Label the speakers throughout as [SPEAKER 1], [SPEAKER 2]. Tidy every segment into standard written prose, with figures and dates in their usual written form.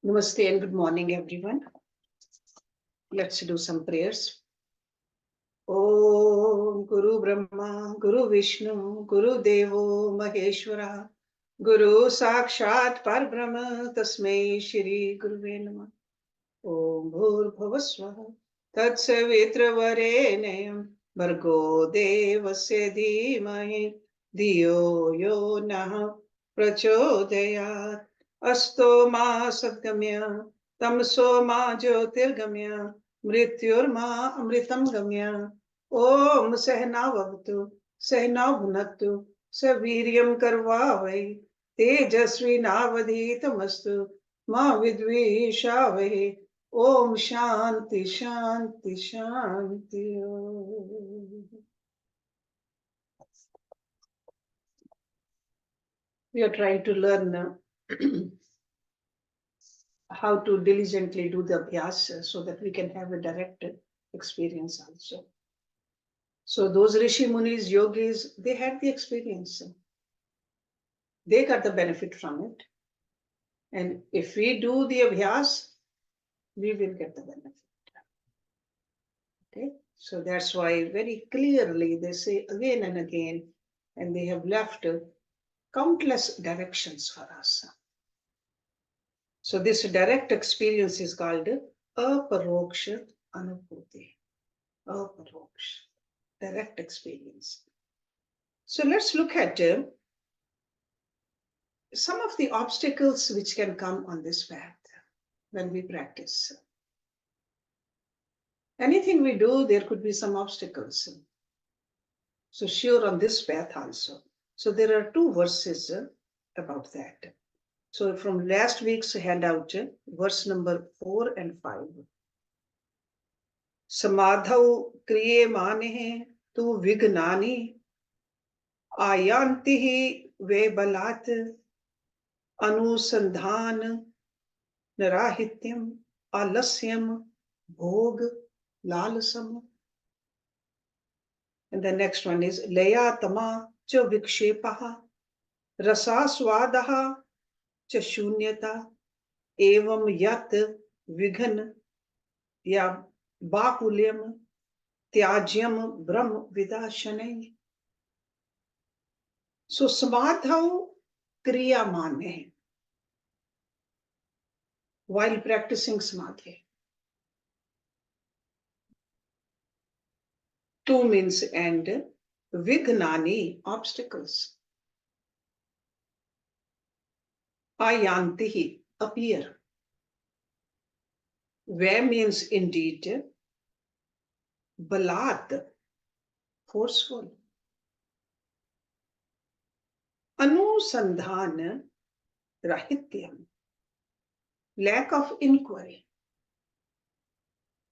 [SPEAKER 1] Namaste and good morning, everyone. Let's do some prayers. Om Guru Brahma, Guru Vishnu, Guru Devo Maheshwara, Guru Sakshat Parbrahma, Tasmai Shri Guruve Namah. Om Bhur Bhavaswaha, Tat Savitra Varenayam, Bhargo Devasya Dhimahi, Dhiyo Yo Nah Prachodayat, Asto Ma Satgamya, Tamso Ma Jyotirgamya, Mrityurma Amritam Gamya. Om Sehna Vavatu, Sehna Bhunatu, Saviryam Karvavai, Tejasvi Navadhitamastu, Ma Vidvishavai. Om Shanti Shanti Shanti Om. We are trying to learn how to diligently do the abhyas so that we can have a direct experience also. So those Rishi Munis, yogis, they had the experience. They got the benefit from it. And if we do the abhyas, we will get the benefit. Okay, so that's why very clearly they say again and again, and they have left countless directions for us. So this direct experience is called Aparoksh Anubhuti. Aparoksh, direct experience. So let's look at some of the obstacles which can come on this path when we practice. Anything we do, there could be some obstacles. So sure on this path also. So there are two verses about that. So from last week's handout, verse number 4 and 5. Samadhau kriyemane tu vignani ayantihi vebalat anusandhan narahityam alasyam bhog lalasam. And the next one is layatama cha vikshepaha rasaswadaha cha shunyata evam yat vighan ya bahulyam tyajyam brahm vidashanai. So samadhau kriya mane, while practicing samadhi. Tu means and, vignani, obstacles. Ayantihi, appear. Ve means indeed, balat, forceful. Anusandhan rahityam, lack of inquiry.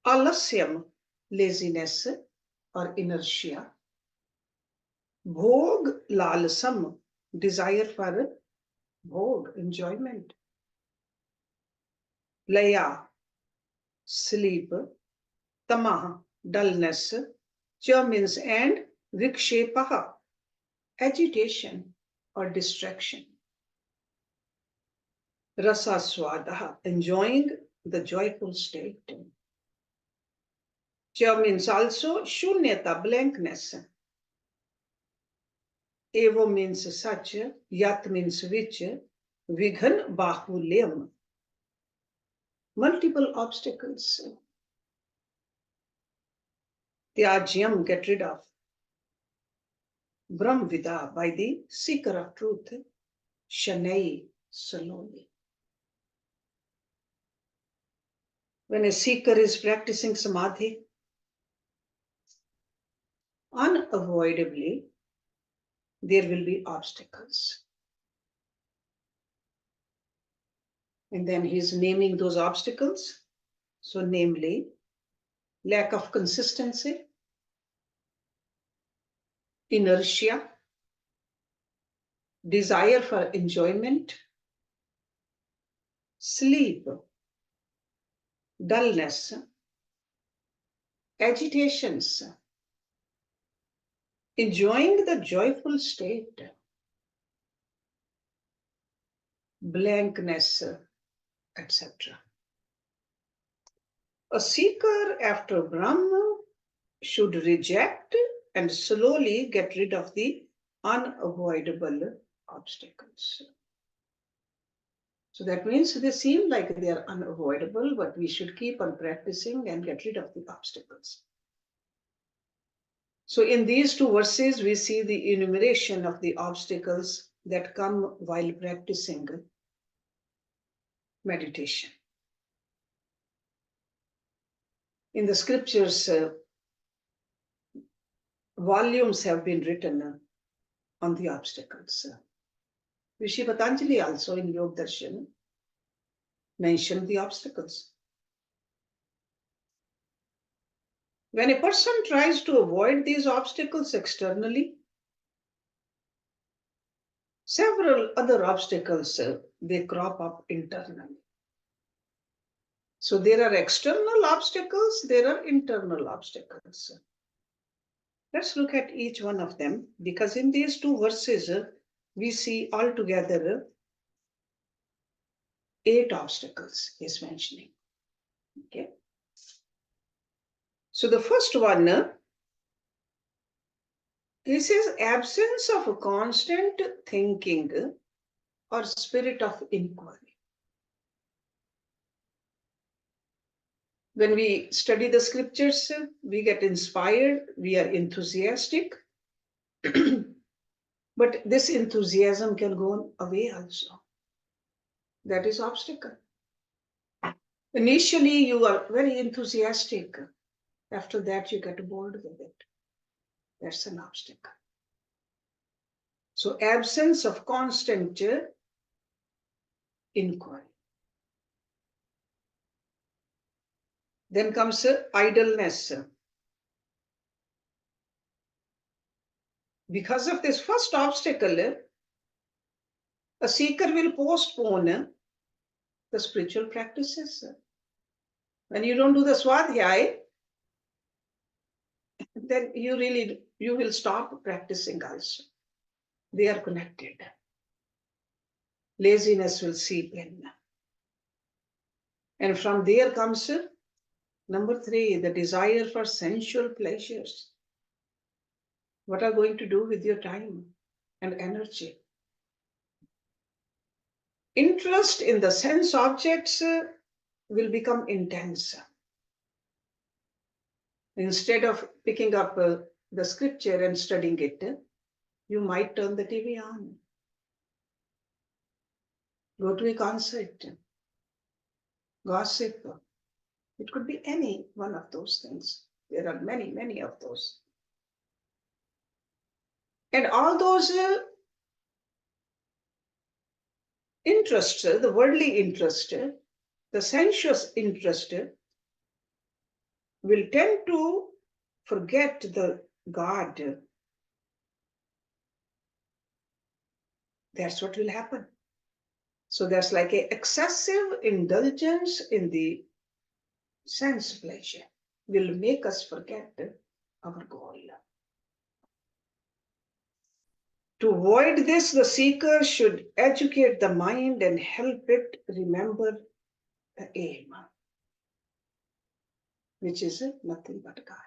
[SPEAKER 1] Alasyam, laziness or inertia. Bhog lalasam, desire for bhog, enjoyment. Laya, sleep. Tamaha, dullness. Cha means and, vikshepaha, agitation or distraction. Rasa swadaha, enjoying the joyful state. Cha means also shunyata, blankness. Evo means such, yat means which, vighan bahulyam, multiple obstacles. Tyajyam, get rid of. Brahmvida, by the seeker of truth. Shanai, slowly. When a seeker is practicing samadhi, unavoidably, there will be obstacles. And then he's naming those obstacles. So namely, lack of consistency, inertia, desire for enjoyment, sleep, dullness, agitations, enjoying the joyful state, blankness, etc. A seeker after Brahma should reject and slowly get rid of the unavoidable obstacles. So that means they seem like they are unavoidable, but we should keep on practicing and get rid of the obstacles. So in these two verses, we see the enumeration of the obstacles that come while practicing meditation. In the scriptures, volumes have been written on the obstacles. Rishi Patanjali also in Yoga Darshan mentioned the obstacles. When a person tries to avoid these obstacles externally, several other obstacles they crop up internally. So there are external obstacles, there are internal obstacles. Let's look at each one of them, because in these two verses we see altogether 8 obstacles he's mentioning. Okay. So the first one, he says absence of a constant thinking or spirit of inquiry. When we study the scriptures, we get inspired, we are enthusiastic, but this enthusiasm can go away also. That is obstacle. Initially, you are very enthusiastic. After that, you get bored with it. That's an obstacle. So absence of constant inquiry. Then comes idleness. Because of this first obstacle, a seeker will postpone the spiritual practices. When you don't do the swadhyay, then you will stop practicing also. They are connected. Laziness will seep in. And from there comes number 3, the desire for sensual pleasures. What are going to do with your time and energy? Interest in the sense objects will become intense. Instead of picking up the scripture and studying it, you might turn the TV on, go to a concert, gossip. It could be any one of those things. There are many, many of those. And all those interests, the worldly interest, the sensuous interest, will tend to forget the God. That's what will happen. So there's like an excessive indulgence in the sense pleasure will make us forget our goal. To avoid this, the seeker should educate the mind and help it remember the aim, which is nothing but God.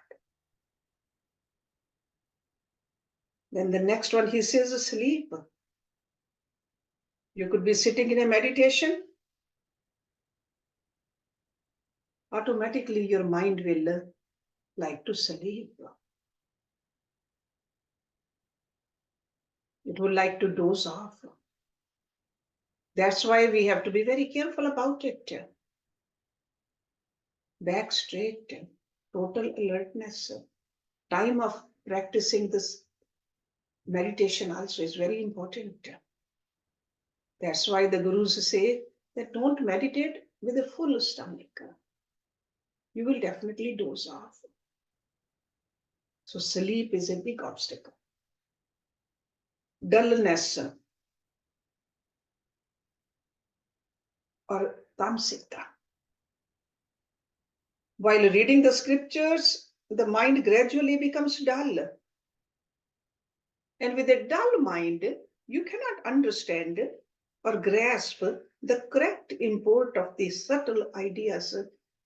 [SPEAKER 1] Then the next one, he says, sleep. You could be sitting in a meditation. Automatically, your mind will like to sleep. It would like to doze off. That's why we have to be very careful about it. Back straight, total alertness. Time of practicing this meditation also is very important. That's why the gurus say that don't meditate with a full stomach. You will definitely doze off. So sleep is a big obstacle. Dullness or tamsikta. While reading the scriptures, the mind gradually becomes dull. And with a dull mind, you cannot understand or grasp the correct import of the subtle ideas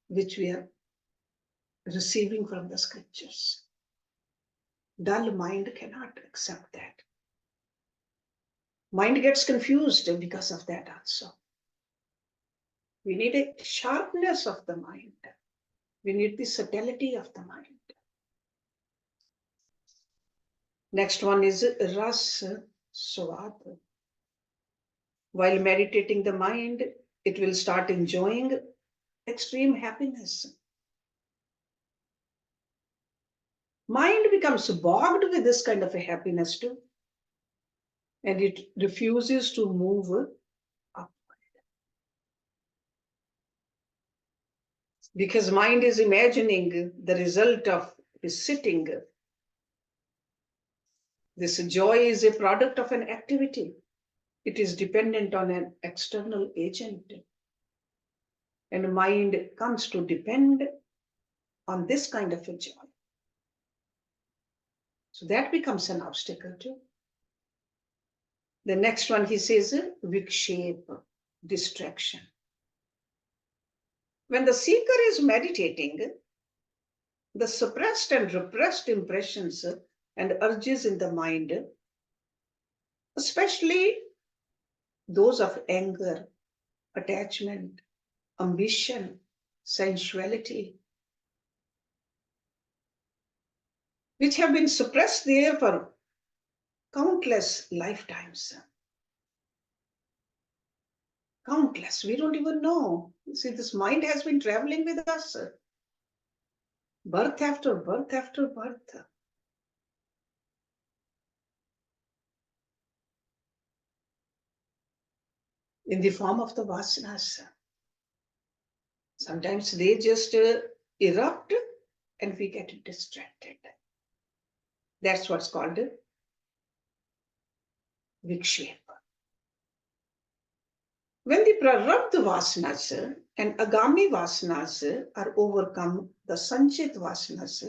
[SPEAKER 1] which we are receiving from the scriptures. Dull mind cannot accept that. Mind gets confused because of that also. We need a sharpness of the mind. We need the subtlety of the mind. Next one is ras swad. While meditating the mind, it will start enjoying extreme happiness. Mind becomes bogged with this kind of a happiness too, and it refuses to move upward. Because mind is imagining the result of his sitting. This joy is a product of an activity. It is dependent on an external agent. And mind comes to depend on this kind of a joy. So that becomes an obstacle too. The next one, he says, vikshepa, distraction. When the seeker is meditating, the suppressed and repressed impressions and urges in the mind, especially those of anger, attachment, ambition, sensuality, which have been suppressed there for countless lifetimes. Countless, we don't even know. See, this mind has been traveling with us, birth after birth after birth. In the form of the vasanas. Sometimes they just erupt and we get distracted. That's what's called vikshepa. When the prarabdha vasanas and agami vasanas are overcome, the sanchit vasanas,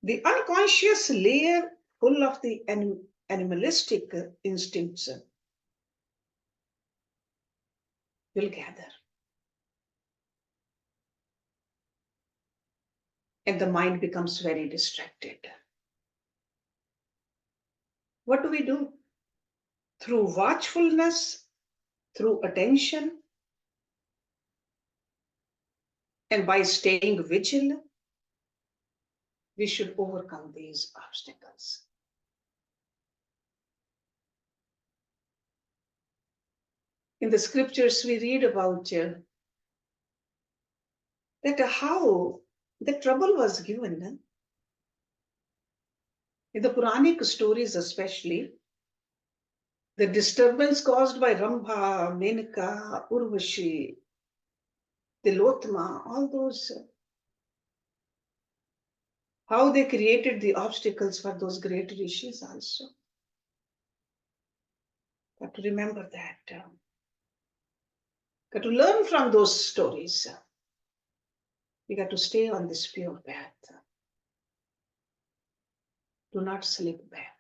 [SPEAKER 1] the unconscious layer full of the animalistic instincts will gather. And the mind becomes very distracted. What do we do? Through watchfulness, through attention, and by staying vigilant, we should overcome these obstacles. In the scriptures, we read about that how the trouble was given. In the Puranic stories especially, the disturbance caused by Rambha, Menaka, Urvashi, Tilotma, all those, how they created the obstacles for those great rishis also. Got to remember that. Got to learn from those stories. We got to stay on this pure path. Do not slip back.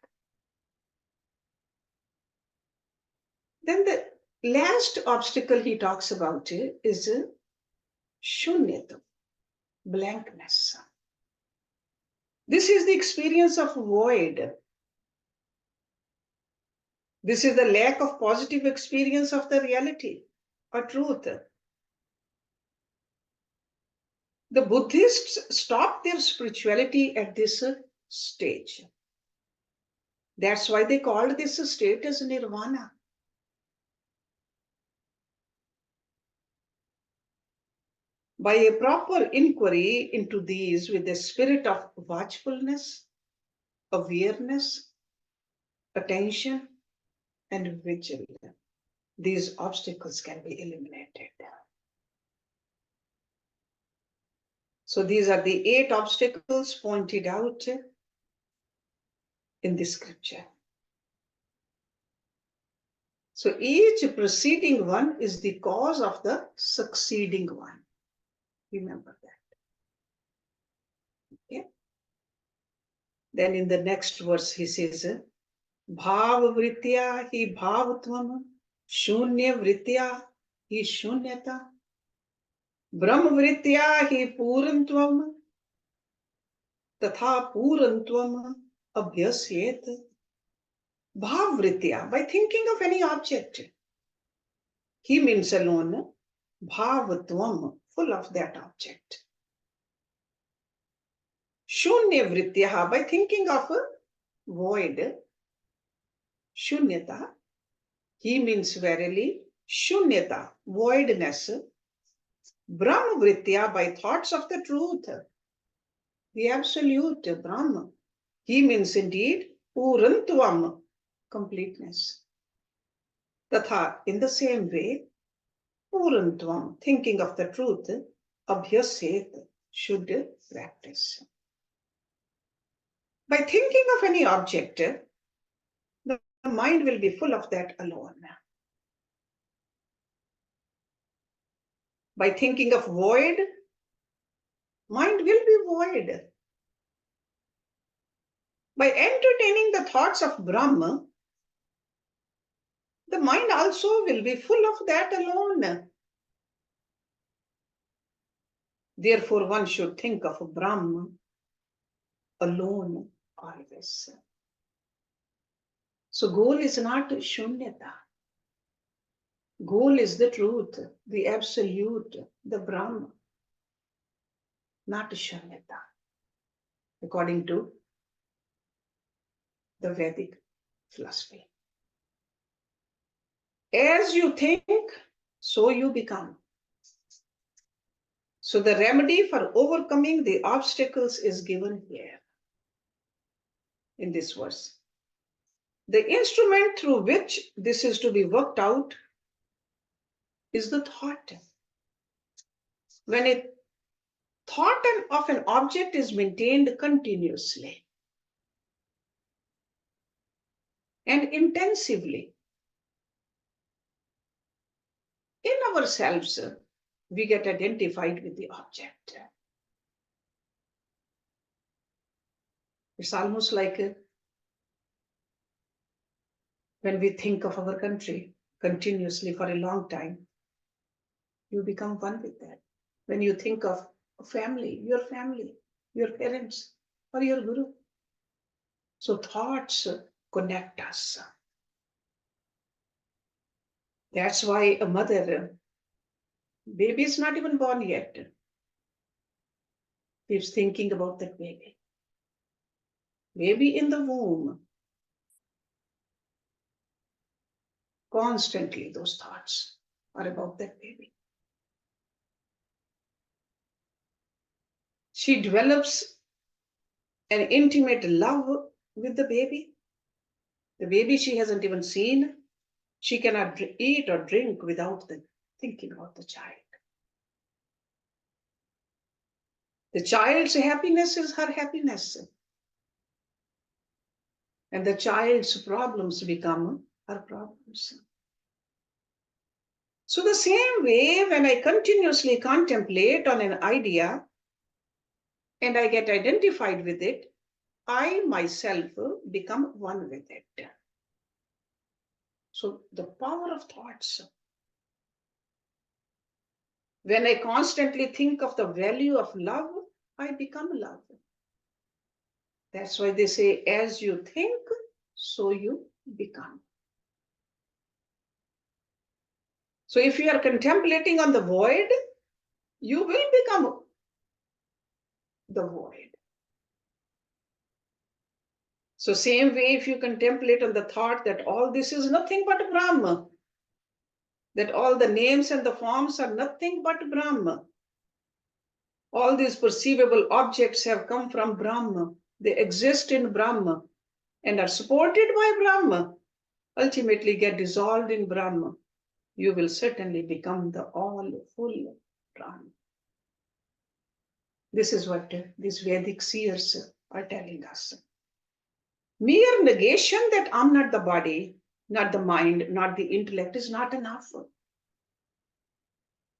[SPEAKER 1] Then the last obstacle he talks about is shunyata, blankness. This is the experience of void. This is the lack of positive experience of the reality or truth. The Buddhists stopped their spirituality at this stage. That's why they called this state as nirvana. By a proper inquiry into these with the spirit of watchfulness, awareness, attention, and vigilance, these obstacles can be eliminated. So these are the 8 obstacles pointed out in the scripture. So each preceding one is the cause of the succeeding one. Remember that. Okay. Then in the next verse, he says, Bhav vritya hi bhavtvam, shunya vritya hi shunyata, Brahm vritya hi purantvam, tatha purantvam abhyasyet. Bhav vritya, by thinking of any object. He means alone. Bhavatvam, full of that object. Shunya vritya, by thinking of a void. Shunyata, he means verily. Shunyata, voidness. Brahma vritya, by thoughts of the truth. The absolute Brahma. He means indeed Purantvam, completeness. Tatha, in the same way, Purantvam, thinking of the truth, Abhyaset, should practice. By thinking of any object, the mind will be full of that alone. By thinking of void, mind will be void. By entertaining the thoughts of Brahma, the mind also will be full of that alone. Therefore, one should think of Brahma alone always. So, goal is not shunyata. Goal is the truth, the absolute, the Brahma, not shunyata, according to the Vedic philosophy. As you think, so you become. So the remedy for overcoming the obstacles is given here in this verse. The instrument through which this is to be worked out is the thought. When a thought of an object is maintained continuously and intensively in ourselves, we get identified with the object. It's almost like when we think of our country continuously for a long time, you become one with that. When you think of family, your parents, or your guru. So thoughts connect us. That's why a mother, baby is not even born yet, keeps thinking about that baby. Baby in the womb, constantly those thoughts are about that baby. She develops an intimate love with the baby. The baby she hasn't even seen. She cannot eat or drink without thinking about the child. The child's happiness is her happiness. And the child's problems become her problems. So the same way, when I continuously contemplate on an idea and I get identified with it, I myself become one with it. So the power of thoughts. When I constantly think of the value of love, I become love. That's why they say, as you think, so you become. So if you are contemplating on the void, you will become the void. So same way, if you contemplate on the thought that all this is nothing but Brahma, that all the names and the forms are nothing but Brahma, all these perceivable objects have come from Brahma, they exist in Brahma and are supported by Brahma, ultimately get dissolved in Brahma, you will certainly become the all full Brahma. This is what these Vedic seers are telling us. Mere negation that I'm not the body, not the mind, not the intellect is not enough.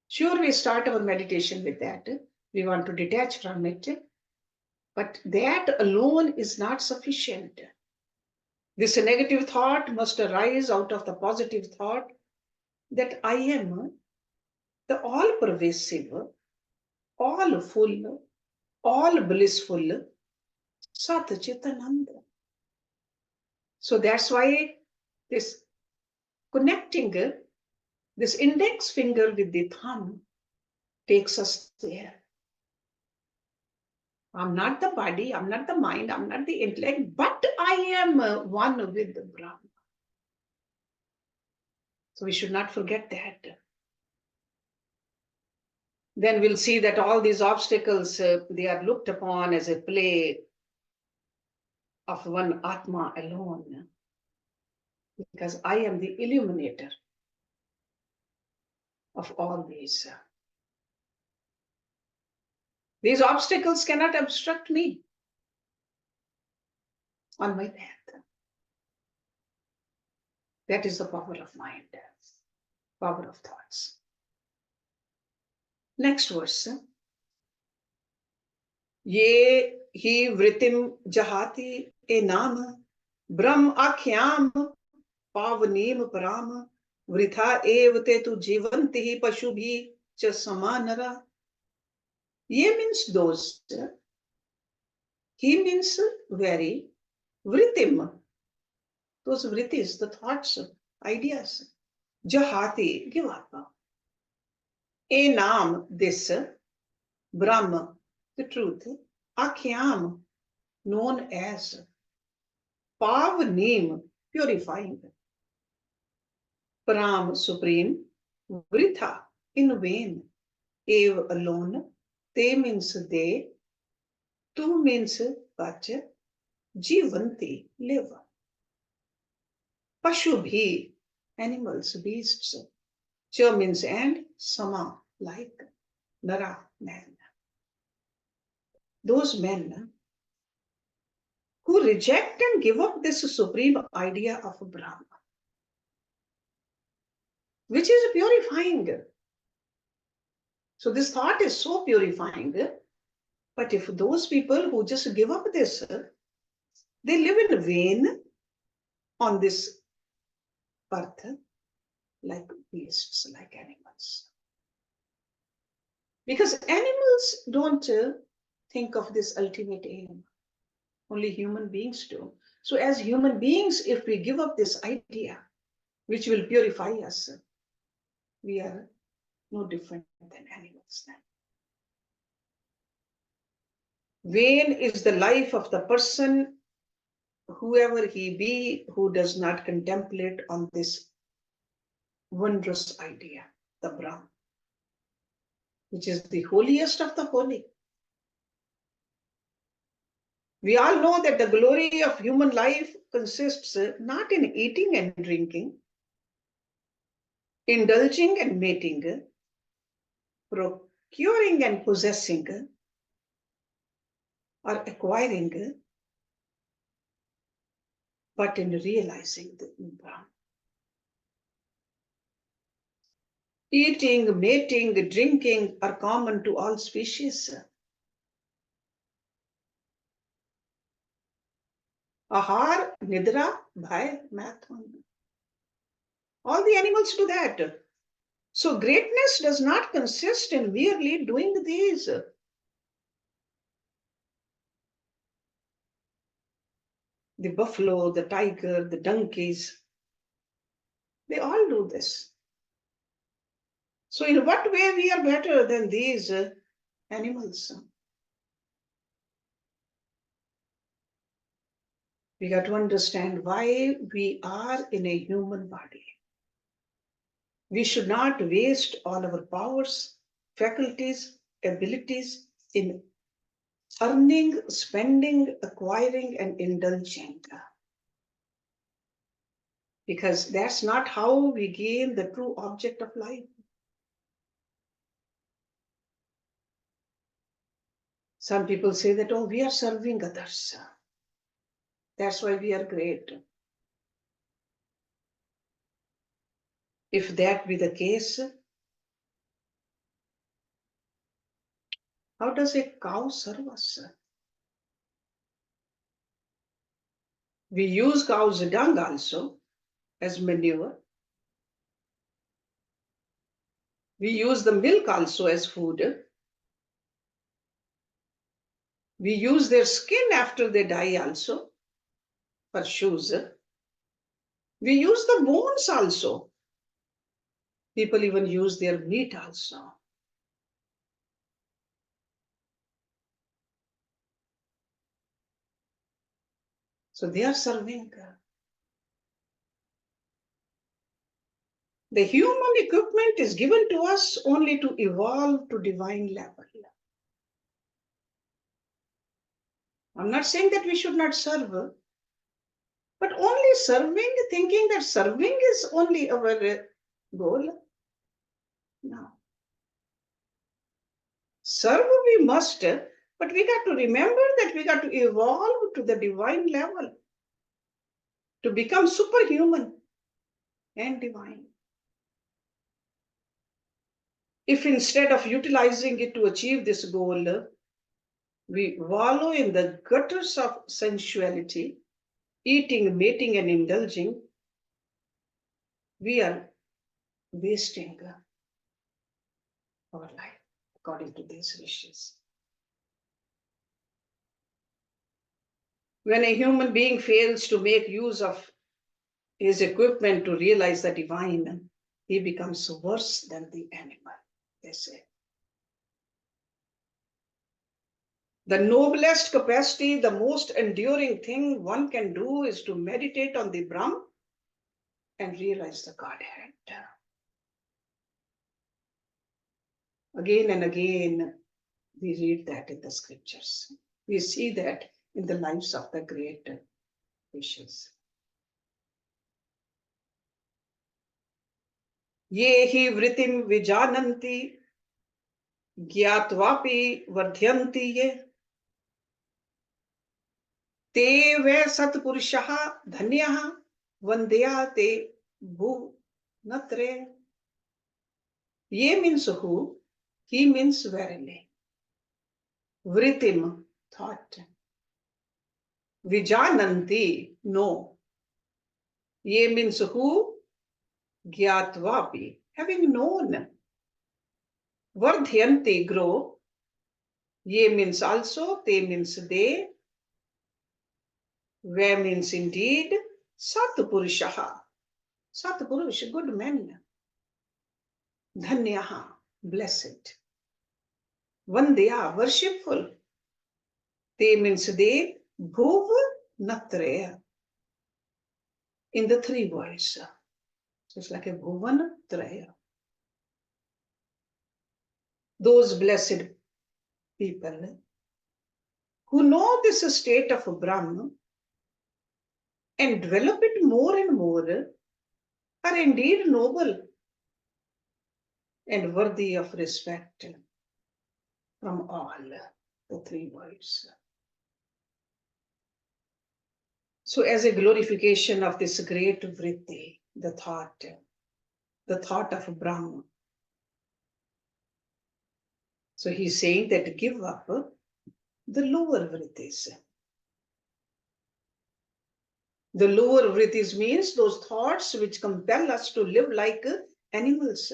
[SPEAKER 1] Sure, we start our meditation with that. We want to detach from it. But that alone is not sufficient. This negative thought must arise out of the positive thought that I am the all pervasive, all full, all blissful Sat Chitananda. So that's why this connecting this index finger with the thumb takes us there. I'm not the body, I'm not the mind, I'm not the intellect, but I am one with the Brahma. So we should not forget that. Then we'll see that all these obstacles, they are looked upon as a play of one Atma alone, because I am the illuminator of all these. These obstacles cannot obstruct me on my path. That is the power of mind, power of thoughts. Next verse. Ye hi vritim jahati e naam brahm akhyam pavanim param vritha ev te tu jivanti hi pashubhi cha samanara. Ye means those. He means very. Vritim. Those vritis, the thoughts, ideas. Jahati, give up. E naam, this. Brahma, the truth. Akhyam, known as. Pavanim, purifying. Param, supreme. Vritha, in vain. Ev, alone. Te means they. Tu means but. Jivanti, live. Pashubhi, animals, beasts. Cha means and, sama, like. Nara, man. Those men who reject and give up this supreme idea of Brahma, which is purifying. So this thought is so purifying. But if those people who just give up this, they live in vain on this earth, like beasts, like animals. Because animals don't think of this ultimate aim. Only human beings do. So as human beings, if we give up this idea, which will purify us, we are no different than animals then. Vain is the life of the person, whoever he be, who does not contemplate on this wondrous idea, the Brahman, which is the holiest of the holy. We all know that the glory of human life consists not in eating and drinking, indulging and mating, procuring and possessing, or acquiring, but in realizing the Brahman. Eating, mating, drinking are common to all species. Ahar, nidra, bhai, mathon. All the animals do that. So greatness does not consist in merely doing these. The buffalo, the tiger, the donkeys, they all do this. So in what way we are better than these animals? We got to understand why we are in a human body. We should not waste all our powers, faculties, abilities in earning, spending, acquiring, and indulging. Because that's not how we gain the true object of life. Some people say that, oh, we are serving others. That's why we are great. If that be the case, how does a cow serve us? We use cow's dung also as manure. We use the milk also as food. We use their skin after they die also for shoes. We use the bones also. People even use their meat also. So they are serving. The human equipment is given to us only to evolve to divine level. I'm not saying that we should not serve, but only serving, thinking that serving is only our goal. No. Serve we must, but we got to remember that we got to evolve to the divine level, to become superhuman and divine. If instead of utilizing it to achieve this goal, we wallow in the gutters of sensuality, eating, mating, and indulging, we are wasting our life according to these wishes. When a human being fails to make use of his equipment to realize the divine, he becomes worse than the animal, they say. The noblest capacity, the most enduring thing one can do is to meditate on the Brahm and realize the Godhead. Again and again, we read that in the scriptures. We see that in the lives of the great rishis. Ye hi vritim vijananti gyatvapi vardhyanti ye te ve satpurushaha dhanyaha vandya te bhu natre. Ye means who? He means verily. Vritim, thought. Vijananti, no. Ye means who? Gyatvapi, having known. Vardhyanti, grow. Ye means also, te means they. Ve means indeed. Satpurushaha, Satpurush, good men. Dhanyaha, blessed. Vandya, worshipful. Te means they. Bhuv Natre, in the three worlds. So it's like a Bhuvan Traya. Those blessed people who know this state of Brahma and develop it more and more are indeed noble and worthy of respect from all the three worlds. So as a glorification of this great vritti, the thought of Brahma. So he's saying that give up the lower vrittis. The lower vrittis means those thoughts which compel us to live like animals,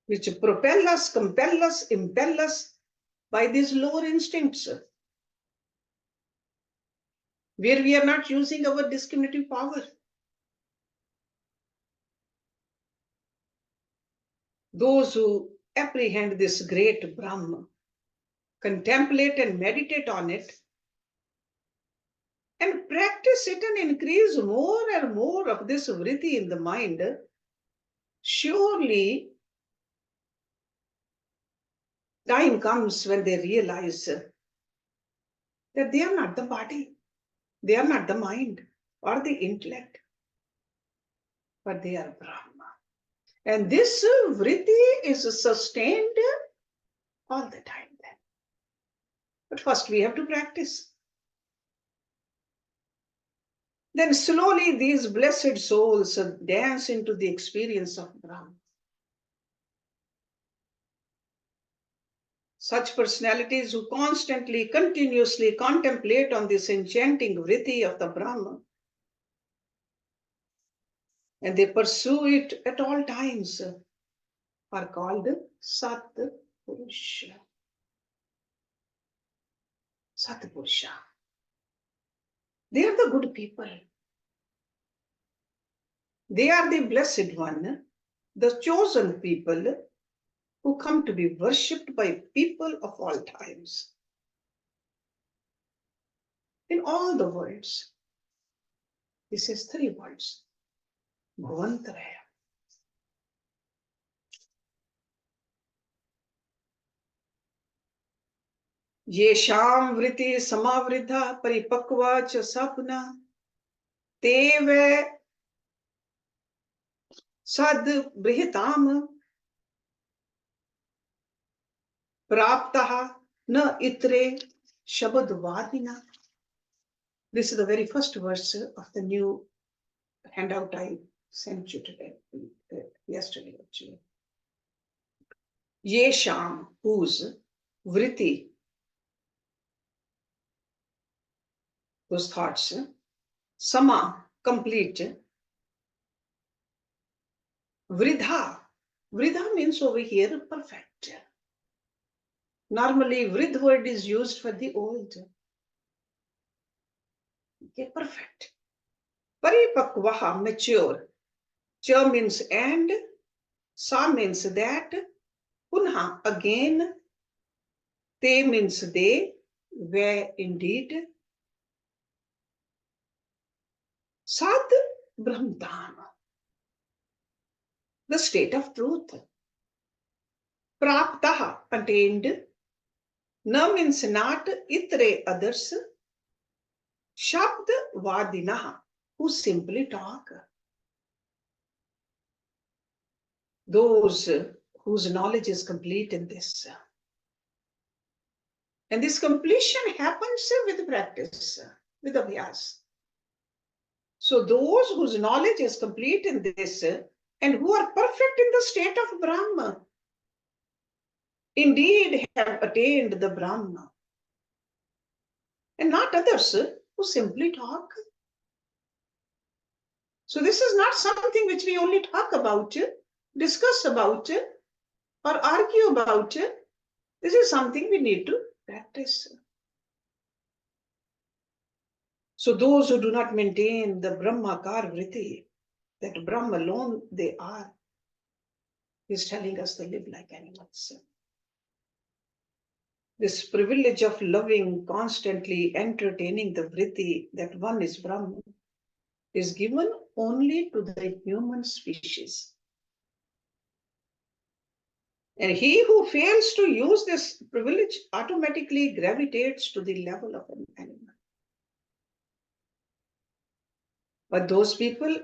[SPEAKER 1] which propel us, compel us, impel us by these lower instincts, where we are not using our discriminative power. Those who apprehend this great Brahma, contemplate and meditate on it, and practice it and increase more and more of this vritti in the mind, surely time comes when they realize that they are not the body, they are not the mind or the intellect, but they are Brahma. And this vritti is sustained all the time then. But first we have to practice. Then slowly these blessed souls dance into the experience of Brahma. Such personalities who constantly, continuously contemplate on this enchanting vritti of the Brahma, and they pursue it at all times, are called Satpurusha. Satpurusha. They are the good people. They are the blessed one, the chosen people who come to be worshipped by people of all times. In all the worlds, this is three words. Bhavantaraya. येषां वृत्ति समावृद्धा परिपक्वा च sapna te ve sad brihitam praptaha na itre shabadvadina. This is the very first verse of the new handout I sent you today, yesterday actually. Yesham, whose, vritti, whose thoughts, sama, complete, vridha. Vridha means over here perfect. Normally, vridh word is used for the old. Okay, perfect. Paripakvaha, mature. Cha means and, sa means that, punha, again, te means they, where indeed, sad brahmdham, the state of truth. Praptaha, attained. Na means not, itre, others. Shabd vadinaha, who simply talk. Those whose knowledge is complete in this. And this completion happens with practice, with abhyas. So those whose knowledge is complete in this and who are perfect in the state of Brahma, indeed have attained the Brahma. And not others who simply talk. So this is not something which we only talk about, discuss about, or argue about. This is something we need to practice. So those who do not maintain the Brahmakar vritti, that Brahma alone they are, is telling us to live like animals. This privilege of loving, constantly entertaining the vritti that one is Brahma is given only to the human species. And he who fails to use this privilege automatically gravitates to the level of an animal. But those people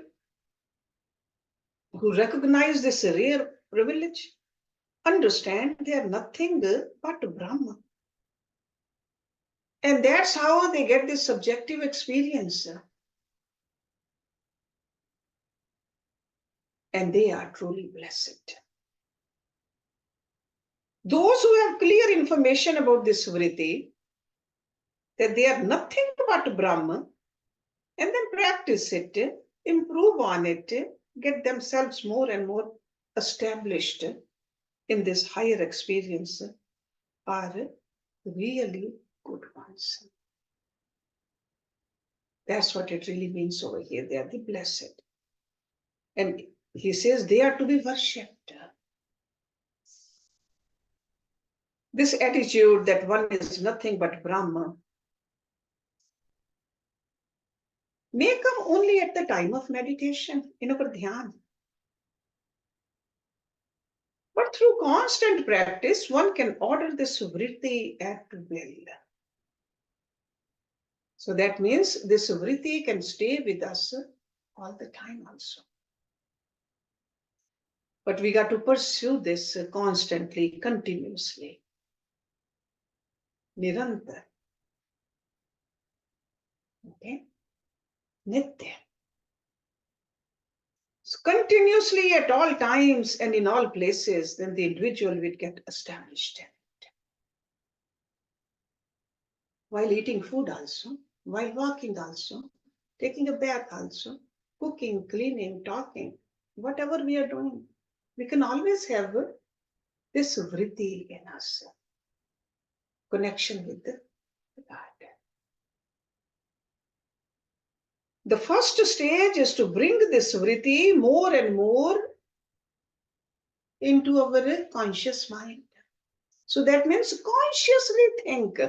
[SPEAKER 1] who recognize this rare privilege understand they are nothing but Brahma. And that's how they get this subjective experience. And they are truly blessed. Those who have clear information about this vritti, that they are nothing but Brahma, and then practice it, improve on it, get themselves more and more established in this higher experience, are really good ones. That's what it really means over here. They are the blessed. And he says they are to be worshipped. This attitude that one is nothing but Brahma may come only at the time of meditation, in our dhyan. But through constant practice, one can order this vritti at will. So that means this vritti can stay with us all the time also. But we got to pursue this constantly, continuously. Nirantar. Okay? Nitya. So continuously at all times and in all places, then the individual will get established in it. while eating food also, while walking also, taking a bath also, cooking, cleaning, talking, whatever we are doing, we can always have this vritti in us, connection with the God. The first stage is to bring this vritti more and more into our conscious mind. So that means consciously think.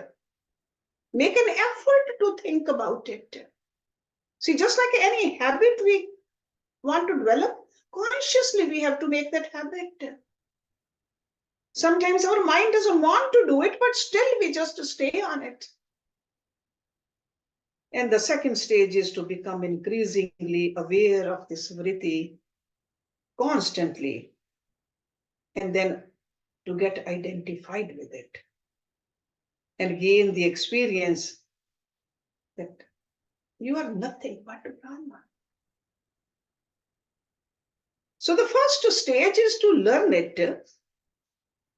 [SPEAKER 1] Make an effort to think about it. See, just like any habit we want to develop, consciously we have to make that habit. Sometimes our mind doesn't want to do it, but still we just stay on it. And the second stage is to become increasingly aware of this vritti constantly, and then to get identified with it and gain the experience that you are nothing but Brahma. So the first stage is to learn it,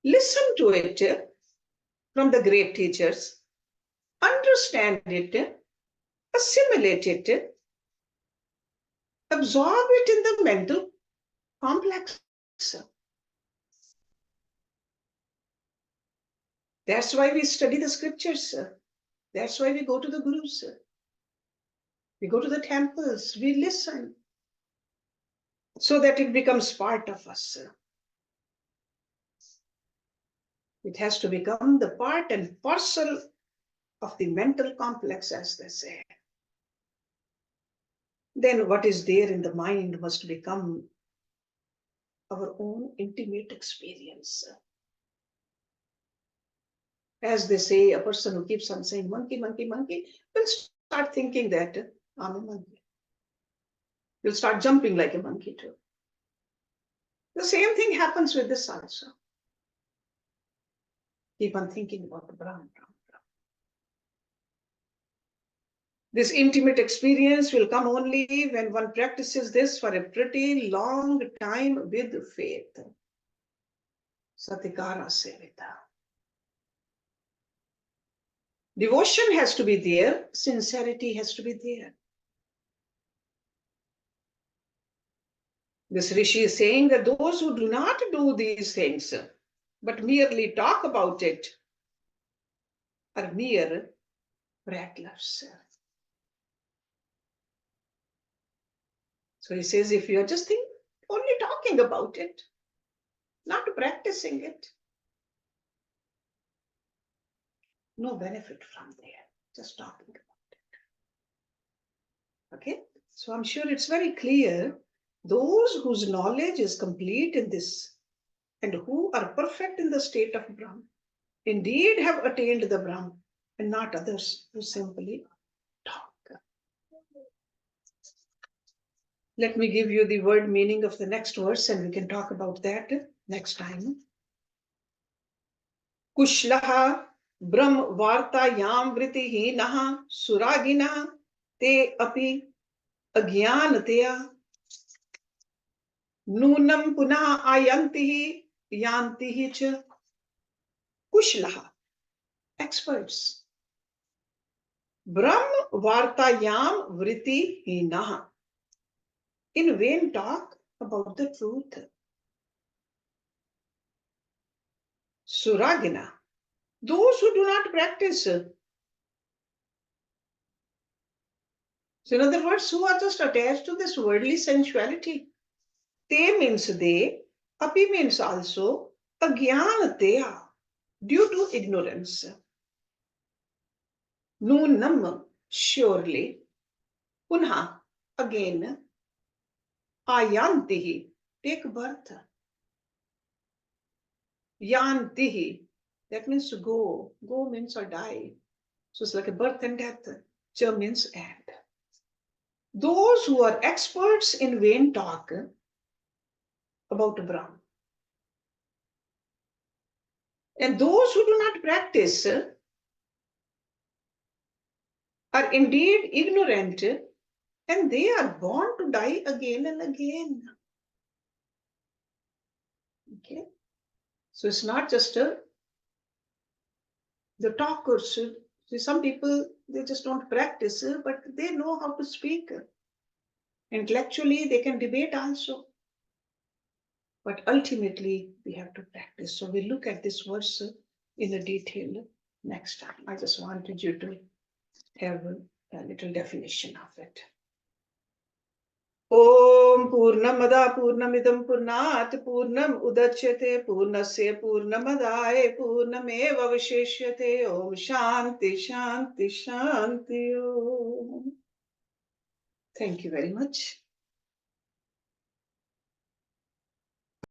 [SPEAKER 1] listen to it from the great teachers, understand it, assimilate it, absorb it in the mental complex. That's why we study the scriptures. That's why we go to the gurus. We go to the temples. We listen so that it becomes part of us. It has to become the part and parcel of the mental complex, as they say. Then what is there in the mind must become our own intimate experience. As they say, a person who keeps on saying monkey, monkey, monkey will start thinking that I'm a monkey. Will start jumping like a monkey too. The same thing happens with this also. Keep on thinking about the Brahman. This intimate experience will come only when one practices this for a pretty long time with faith. Satikara Sevita. Devotion has to be there, sincerity has to be there. This Rishi is saying that those who do not do these things, but merely talk about it, are mere prattlers. So he says, if you are just only talking about it, not practicing it, no benefit from there, just talking about it. Okay, so I'm sure it's very clear. Those whose knowledge is complete in this and who are perfect in the state of Brahman, indeed have attained the Brahman, and not others who simply talk. Let me give you the word meaning of the next verse, and we can talk about that next time. Kushlaha Brahm Vartayam Vritihinah Suragina Te Api Agyanatya Nunam Punah Ayantihi Yantihi Cha. Kushlaha, experts. Brahm Vartayam Vritihinah, in vain talk about the truth. Suragina, those who do not practice. So in other words, who are just attached to this worldly sensuality. Te means they, api means also, agyanatya, due to ignorance. Nunam, surely, punha, again, ayantihi, take birth. Yantihi, that means to go. Go means or die. So it's like a birth and death. Cha means and. Those who are experts in vain talk about Brahman, and those who do not practice are indeed ignorant, and they are born to die again and again. Okay, so it's not just the talkers, See, some people, they just don't practice, but they know how to speak. Intellectually, they can debate also. But ultimately, we have to practice. So we look at this verse in a detail next time. I just wanted you to have a little definition of it. Om Purnamada Purnamidam Purnat Purnam Udachyate Purnasya Purnamadaya Purnameva Visheshyate. Om Shanti Shanti Shanti Om. Thank you very much.